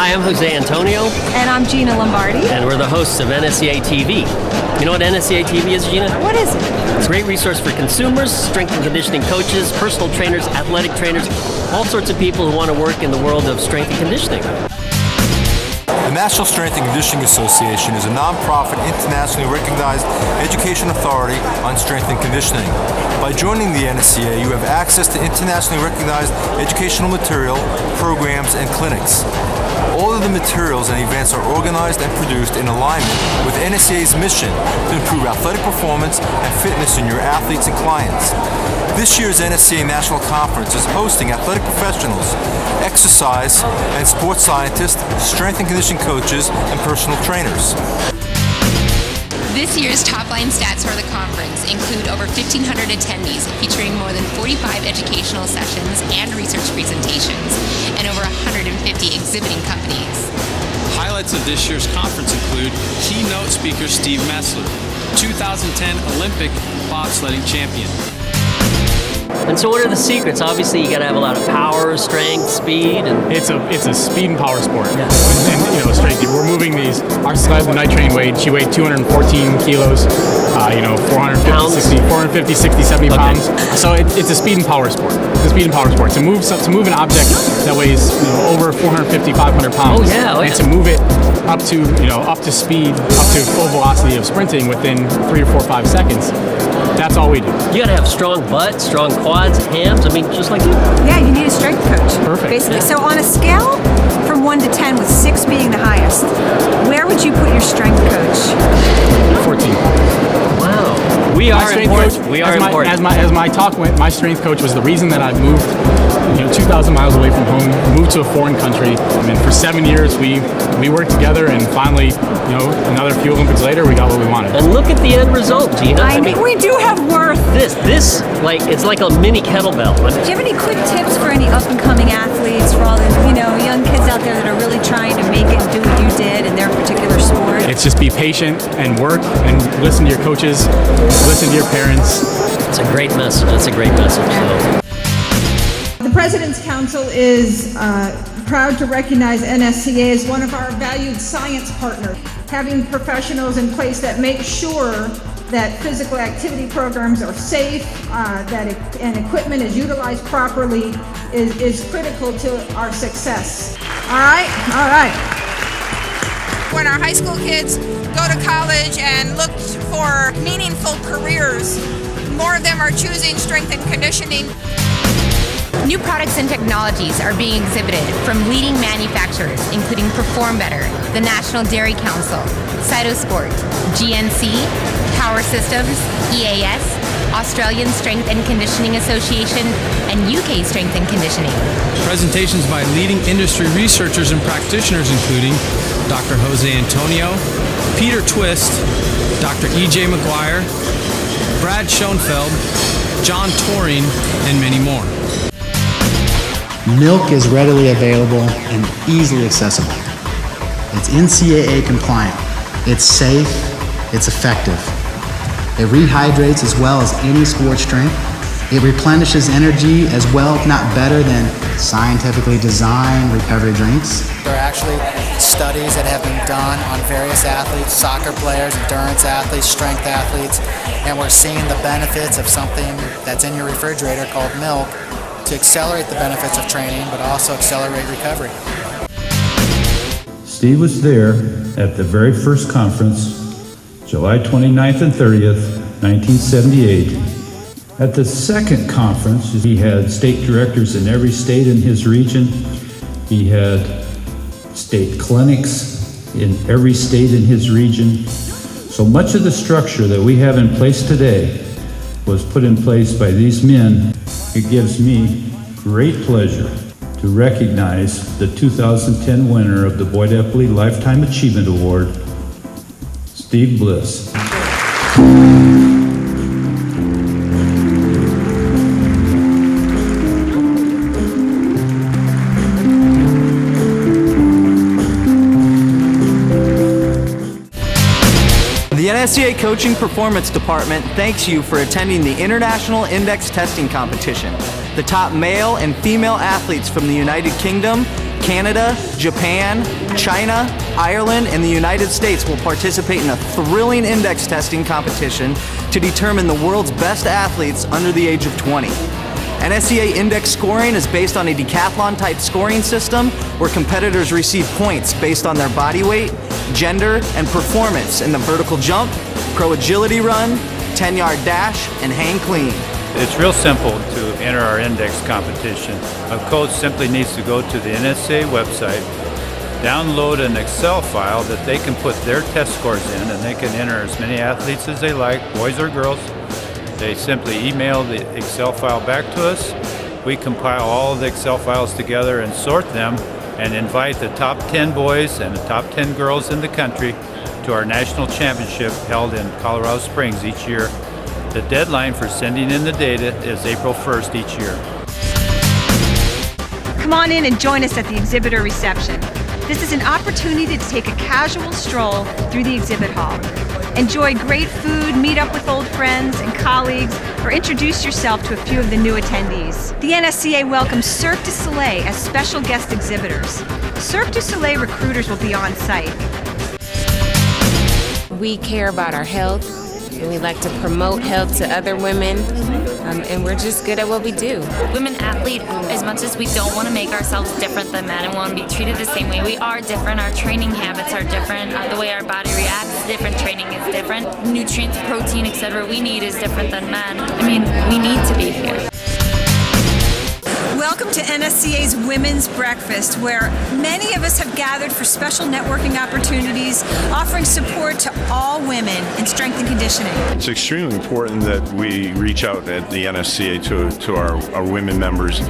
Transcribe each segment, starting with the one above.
Hi, I'm Jose Antonio. And I'm Gina Lombardi. And we're the hosts of NSCA TV. You know what NSCA TV is, Gina? What is it? It's a great resource for consumers, strength and conditioning coaches, personal trainers, athletic trainers, all sorts of people who want to work in the world of strength and conditioning. The National Strength and Conditioning Association is a non-profit, internationally recognized education authority on strength and conditioning. By joining the NSCA, you have access to internationally recognized educational material, programs, and clinics. All of the materials and events are organized and produced in alignment with NSCA's mission to improve athletic performance and fitness in your athletes and clients. This year's NSCA National Conference is hosting athletic professionals, exercise and sports scientists, strength and conditioning coaches, and personal trainers. This year's top-line stats for the conference include over 1,500 attendees featuring more than 45 educational sessions and research presentations, and over 150 exhibiting companies. Highlights of this year's conference include keynote speaker Steve Messler, 2010 Olympic bobsledding champion. And so what are the secrets? Obviously you got to have a lot of power, strength, speed, and it's a speed and power sport. Yeah. And strength. We're moving these. Our sled, when I trained, she weighed 214 kilos. 450, 60, 70 pounds. So it's a speed and power sport. It's a speed and power sport. To move an object that weighs over 450, 500 pounds, and to move it up to speed, up to full velocity of sprinting within 3 or 4 or 5 seconds. That's all we do. You gotta have strong butt, strong quads, hams. I mean, just like you. Yeah, you need a strength coach. Perfect. Basically. So on a scale from 1 to 10, with 6 being the highest, where would you put your strength coach? 14. Wow. We are important. We are important. As my talk went, my strength coach was the reason that I moved 2,000 miles away from home, moved to a foreign country. I mean, for 7 years we worked together, and finally, another few Olympics later, we got what we wanted. And look at the end result, Gina. I mean, we do have worth. This, like, it's like a mini kettlebell. Do you have any quick tips for any up-and-coming athletes, for all the young kids out there that are really trying to make it and do what you did in their particular sport? It's just be patient and work and listen to your coaches, listen to your parents. It's a great message. That's a great message. Yeah. The President's Council is proud to recognize NSCA as one of our valued science partners, having professionals in place that make sure that physical activity programs are safe, and equipment is utilized properly is critical to our success. All right. When our high school kids go to college and look for meaningful careers, more of them are choosing strength and conditioning. New products and technologies are being exhibited from leading manufacturers, including Perform Better, the National Dairy Council, Cytosport, GNC, Power Systems, EAS, Australian Strength and Conditioning Association, and UK Strength and Conditioning. Presentations by leading industry researchers and practitioners including Dr. Jose Antonio, Peter Twist, Dr. E.J. McGuire, Brad Schoenfeld, John Toring, and many more. Milk is readily available and easily accessible. It's NCAA compliant. It's safe. It's effective. It rehydrates as well as any sports drink. It replenishes energy as well, if not better, than scientifically designed recovery drinks. There are actually studies that have been done on various athletes, soccer players, endurance athletes, strength athletes, and we're seeing the benefits of something that's in your refrigerator called milk to accelerate the benefits of training, but also accelerate recovery. Steve was there at the very first conference, July 29th and 30th, 1978. At the second conference, he had state directors in every state in his region. He had state clinics in every state in his region. So much of the structure that we have in place today was put in place by these men. It gives me great pleasure to recognize the 2010 winner of the Boyd Epley Lifetime Achievement Award, Steve Bliss. The NSCA Coaching Performance Department thanks you for attending the International Index Testing Competition. The top male and female athletes from the United Kingdom, Canada, Japan, China, Ireland, and the United States will participate in a thrilling index testing competition to determine the world's best athletes under the age of 20. NSCA index scoring is based on a decathlon-type scoring system where competitors receive points based on their body weight, gender, and performance in the vertical jump, pro agility run, 10-yard dash, and hang clean. It's real simple to enter our index competition. A coach simply needs to go to the NSCA website, download an Excel file that they can put their test scores in, and they can enter as many athletes as they like, boys or girls. They simply email the Excel file back to us. We compile all of the Excel files together and sort them and invite the top 10 boys and the top 10 girls in the country to our national championship held in Colorado Springs each year. The deadline for sending in the data is April 1st each year. Come on in and join us at the exhibitor reception. This is an opportunity to take a casual stroll through the exhibit hall. Enjoy great food, meet up with old friends and colleagues, or introduce yourself to a few of the new attendees. The NSCA welcomes Cirque du Soleil as special guest exhibitors. Cirque du Soleil recruiters will be on site. We care about our health, and we like to promote health to other women, and we're just good at what we do. Women athlete, as much as we don't want to make ourselves different than men and want to be treated the same way, we are different. Our training habits are different. The way our body reacts is different. Training is different. Nutrients, protein, etc. we need is different than men. I mean, we need to be here. Welcome to NSCA's Women's Breakfast, where many of us have gathered for special networking opportunities, offering support to all women in strength and conditioning. It's extremely important that we reach out at the NSCA to our women members.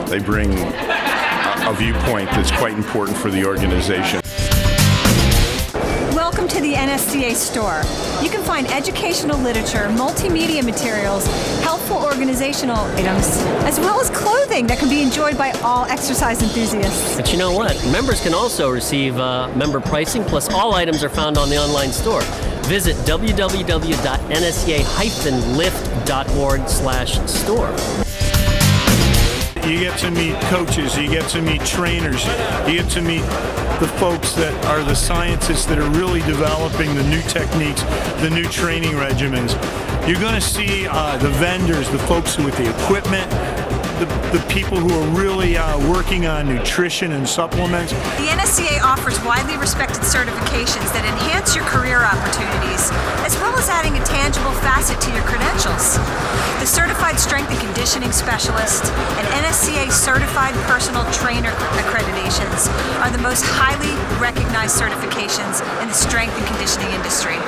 They bring a viewpoint that's quite important for the organization. Welcome to the NSCA store. You can find educational literature, multimedia materials, helpful organizational items, as well as clothing that can be enjoyed by all exercise enthusiasts. But you know what? Members can also receive member pricing, plus all items are found on the online store. Visit www.nsca-lift.org/store. You get to meet coaches, you get to meet trainers, you get to meet the folks that are the scientists that are really developing the new techniques, the new training regimens. You're going to see the vendors, the folks with the equipment, the people who are really working on nutrition and supplements. The NSCA offers widely respected certifications that enhance your career opportunities, as well as adding a tangible facet to your credentials. The Certified Strength and Conditioning Specialist and NSCA Certified Personal Trainer accreditations are the most highly recognized certifications in the strength and conditioning industry.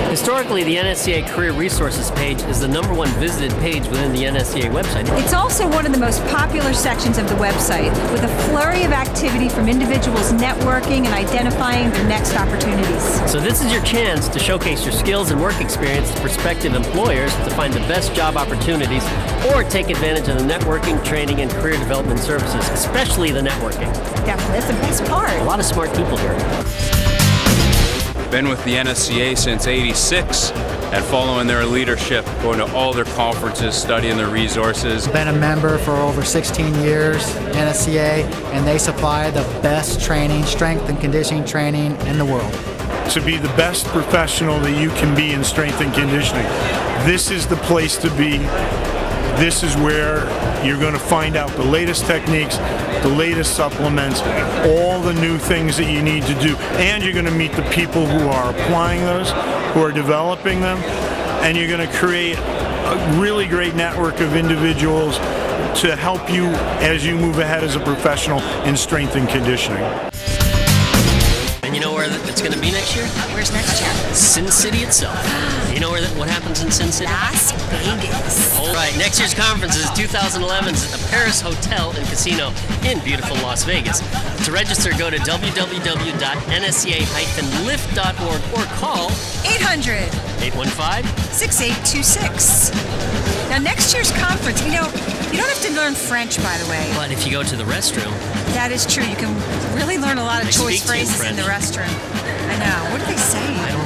Historically, the NSCA Career Resources page is the #1 visited page within the NSCA website. It's also one of the most popular sections of the website, with a flurry of activity from individuals networking and identifying their next opportunities. So this is your chance to showcase your skills and work experience to prospective employers to find the best job opportunities, or take advantage of the networking, training, and career development services, especially the networking. Definitely, that's the best part. A lot of smart people here. Been with the NSCA since '86 and following their leadership, going to all their conferences, studying their resources. Been a member for over 16 years, NSCA, and they supply the best training, strength and conditioning training in the world. To be the best professional that you can be in strength and conditioning, this is the place to be. This is where you're going to find out the latest techniques, the latest supplements, all the new things that you need to do. And you're going to meet the people who are applying those, who are developing them, and you're going to create a really great network of individuals to help you as you move ahead as a professional in strength and conditioning. And you know where it's going to be next year? Where's next year? Sin City itself. You know what happens in Sin City? Las Vegas. All right, next year's conference is 2011's at the Paris Hotel and Casino in beautiful Las Vegas. To register, go to www.nsca-lift.org or call 800-815-6826. Now, next year's conference, you don't have to learn French, by the way. But if you go to the restroom. That is true. You can really learn a lot of choice phrases in the restroom. I know. What do they say? I don't